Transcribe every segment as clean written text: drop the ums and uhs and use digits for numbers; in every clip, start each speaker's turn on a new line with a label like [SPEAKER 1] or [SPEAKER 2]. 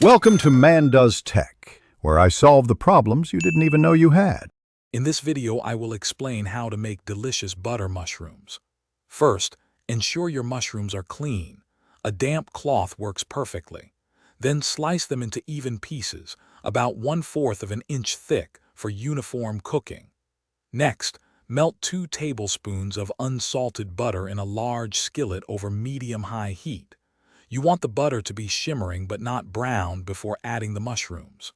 [SPEAKER 1] Welcome to Man Does Tech, where I solve the problems you didn't even know you had.
[SPEAKER 2] In this video, I will explain how to make delicious butter mushrooms. First, ensure your mushrooms are clean. A damp cloth works perfectly. Then slice them into even pieces, about 1/4 of an inch thick for uniform cooking. Next, melt 2 tablespoons of unsalted butter in a large skillet over medium-high heat. You want the butter to be shimmering but not browned before adding the mushrooms.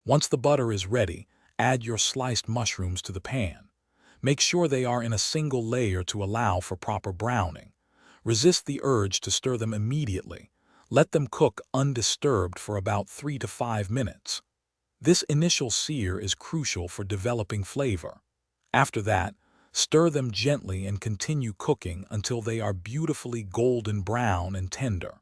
[SPEAKER 2] Once the butter is ready, add your sliced mushrooms to the pan. Make sure they are in a single layer to allow for proper browning. Resist the urge to stir them immediately. Let them cook undisturbed for about 3 to 5 minutes. This initial sear is crucial for developing flavor. After that, stir them gently and continue cooking until they are beautifully golden brown and tender.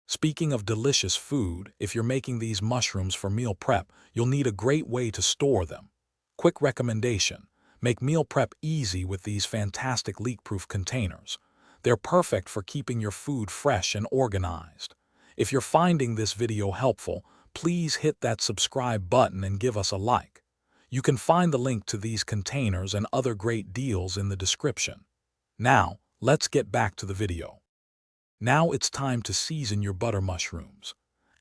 [SPEAKER 2] Speaking of delicious food, if you're making these mushrooms for meal prep, you'll need a great way to store them. Quick recommendation: make meal prep easy with these fantastic leak-proof containers. They're perfect for keeping your food fresh and organized. If you're finding this video helpful, please hit that subscribe button and give us a like. You can find the link to these containers and other great deals in the description. Now, let's get back to the video. Now it's time to season your butter mushrooms.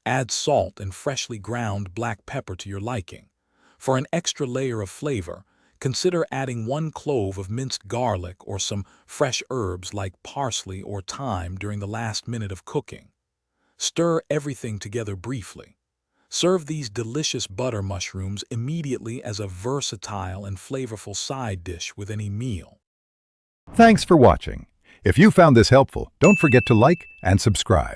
[SPEAKER 2] Add salt and freshly ground black pepper to your liking. For an extra layer of flavor, consider adding 1 clove of minced garlic or some fresh herbs like parsley or thyme during the last minute of cooking. Stir everything together briefly. Serve these delicious butter mushrooms immediately as a versatile and flavorful side dish with any meal.
[SPEAKER 1] Thanks for watching. If you found this helpful, don't forget to like and subscribe.